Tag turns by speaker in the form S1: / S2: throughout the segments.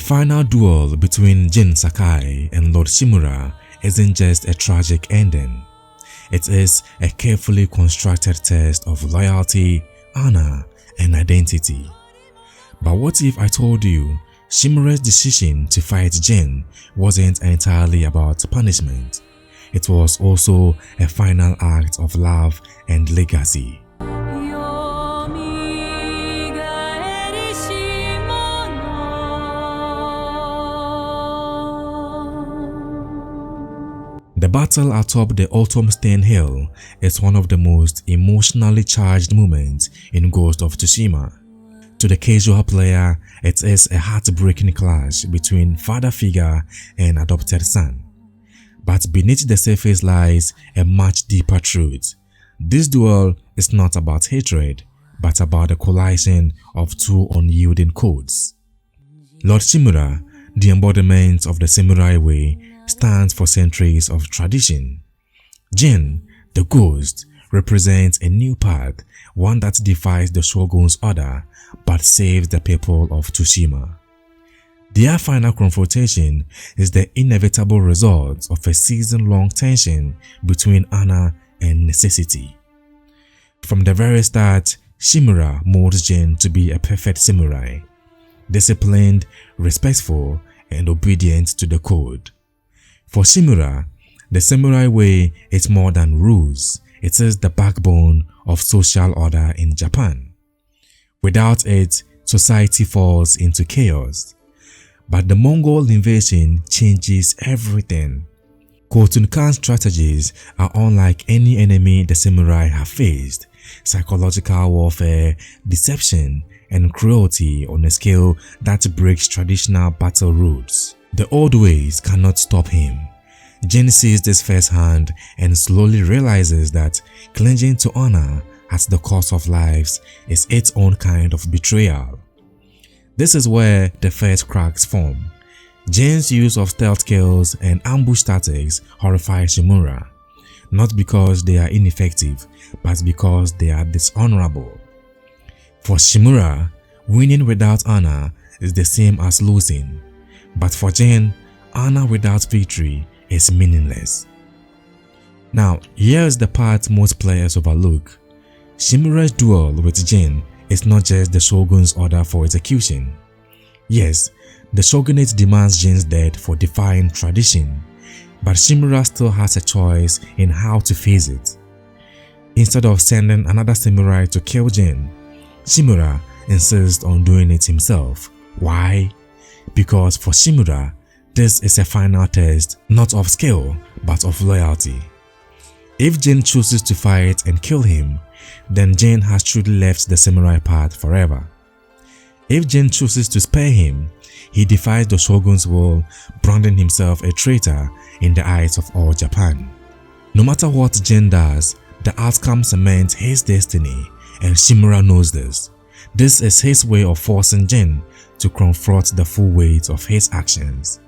S1: final duel between Jin Sakai and Lord Shimura isn't just a tragic ending. It is a carefully constructed test of loyalty, honor, and identity. But what if I told you Shimura's decision to fight Jin wasn't entirely about punishment? It was also a final act of love and legacy. The battle atop the autumn-stained hill is one of the most emotionally charged moments in Ghost of Tsushima. To the casual player, it is a heartbreaking clash between father figure and adopted son. But beneath the surface lies a much deeper truth. This duel is not about hatred, but about the collision of two unyielding codes. Lord Shimura, the embodiment of the samurai way, stands for centuries of tradition. Jin, the ghost, represents a new path, one that defies the Shogun's order but saves the people of Tsushima. Their final confrontation is the inevitable result of a season-long tension between honor and necessity. From the very start, Shimura molds Jin to be a perfect samurai, disciplined, respectful, and obedient to the code. For Shimura, the samurai way is more than rules. It is the backbone of social order in Japan. Without it, society falls into chaos. But the Mongol invasion changes everything. Khotun Khan's strategies are unlike any enemy the samurai have faced. Psychological warfare, deception, and cruelty on a scale that breaks traditional battle rules. The old ways cannot stop him. Jin sees this firsthand and slowly realizes that clinging to honor at the cost of lives is its own kind of betrayal. This is where the first cracks form. Jin's use of stealth kills and ambush tactics horrify Shimura, not because they are ineffective, but because they are dishonorable. For Shimura, winning without honor is the same as losing. But for Jin, honor without victory is meaningless. Now, here is the part most players overlook. Shimura's duel with Jin is not just the Shogun's order for execution. Yes, the Shogunate demands Jin's death for defying tradition, but Shimura still has a choice in how to face it. Instead of sending another samurai to kill Jin, Shimura insists on doing it himself. Why? Because for Shimura, this is a final test not of skill but of loyalty. If Jin chooses to fight and kill him, then Jin has truly left the samurai path forever. If Jin chooses to spare him, he defies the Shogun's will, branding himself a traitor in the eyes of all Japan. No matter what Jin does, the outcome cements his destiny, and Shimura knows this. This is his way of forcing Jin to confront the full weight of his actions.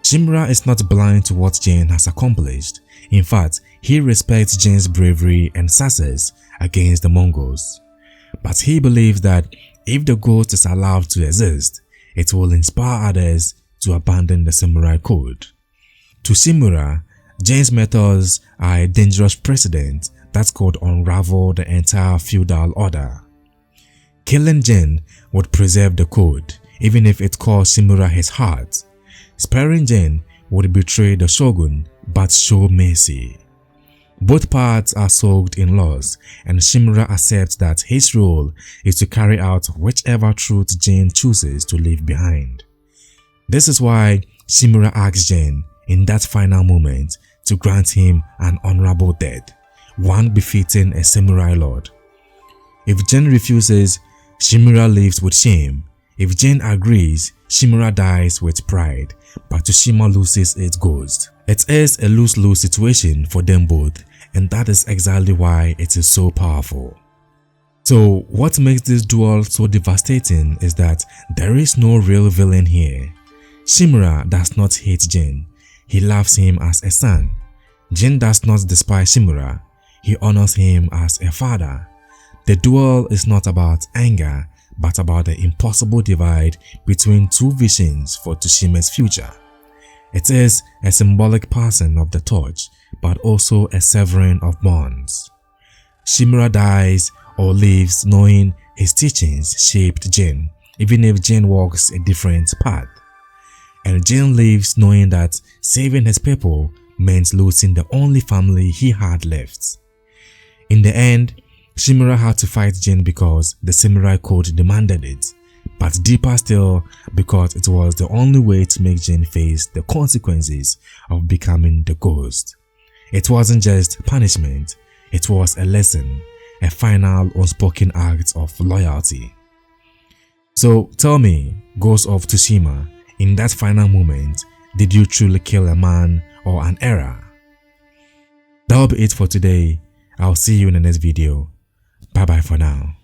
S1: Shimura is not blind to what Jin has accomplished. In fact, he respects Jin's bravery and success against the Mongols. But he believes that if the ghost is allowed to exist, it will inspire others to abandon the samurai code. To Shimura, Jin's methods are a dangerous precedent that could unravel the entire feudal order. Killing Jin would preserve the code, even if it cost Shimura his heart. Sparing Jin would betray the Shogun but show mercy. Both parts are soaked in loss, and Shimura accepts that his role is to carry out whichever truth Jin chooses to leave behind. This is why Shimura asks Jin in that final moment to grant him an honorable death, one befitting a samurai lord. If Jin refuses, Shimura lives with shame. If Jin agrees, Shimura dies with pride, but Tsushima loses its ghost. It is a lose-lose situation for them both, and that is exactly why it is so powerful. So what makes this duel so devastating is that there is no real villain here. Shimura does not hate Jin, he loves him as a son. Jin does not despise Shimura, he honors him as a father. The duel is not about anger, but about the impossible divide between two visions for Tsushima's future. It is a symbolic passing of the torch, but also a severing of bonds. Shimura dies or lives knowing his teachings shaped Jin, even if Jin walks a different path. And Jin lives knowing that saving his people meant losing the only family he had left. In the end, Shimura had to fight Jin because the samurai code demanded it, but deeper still because it was the only way to make Jin face the consequences of becoming the ghost. It wasn't just punishment, it was a lesson, a final unspoken act of loyalty. So tell me, Ghost of Tsushima, in that final moment, did you truly kill a man or an era? That'll be it for today. I'll see you in the next video. Bye bye for now.